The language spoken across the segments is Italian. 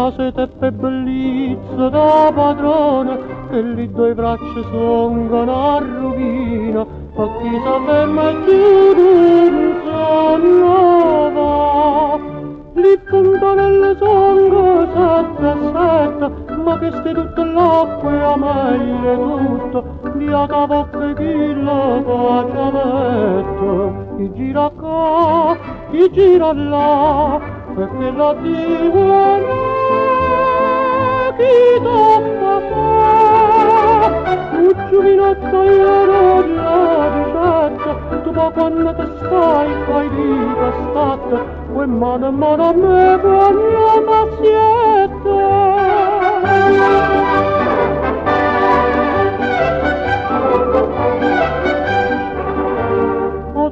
la sete e bellezza da padrona, che lì due braccia songono a rovina, ma chi sa ferma e chiude un sonno va. Lì fontanelle songo sette a sette, ma che stai tutta l'acqua e a meglio tutto, via da bocca chi la faccia metto. Chi gira qua, chi gira là, perché la diva chi tocca fa. Tu giovinotto io la ricetta, tu ma quando te stai fai di cascata, e mano a mano a me buona mazietta.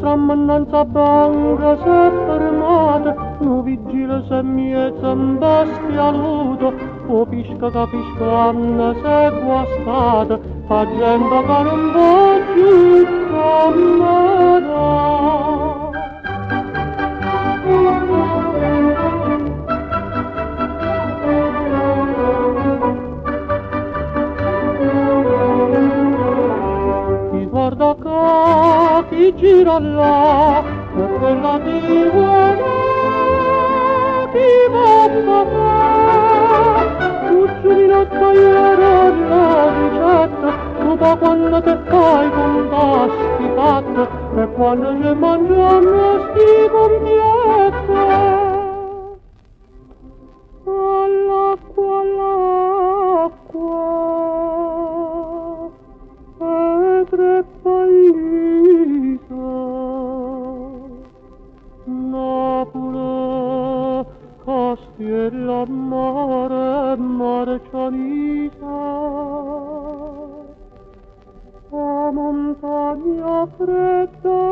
Trammananza banca s'è fermata, nu vigile s'è miezza imbestialuto, o pisca capiscanna s'è guastata, fa gente che non può più camminare. Guarda qua, chi gira là, per quella diva chi va fa. Tu giovinotto ieri la ricetta, tu pa quando te fai con tasti fatte, e quando ci mangiano sti compiette. All'acqua, all'acqua, tre paisa, Napoli, Castiella, Mare, Marcianisa, a montagna fredda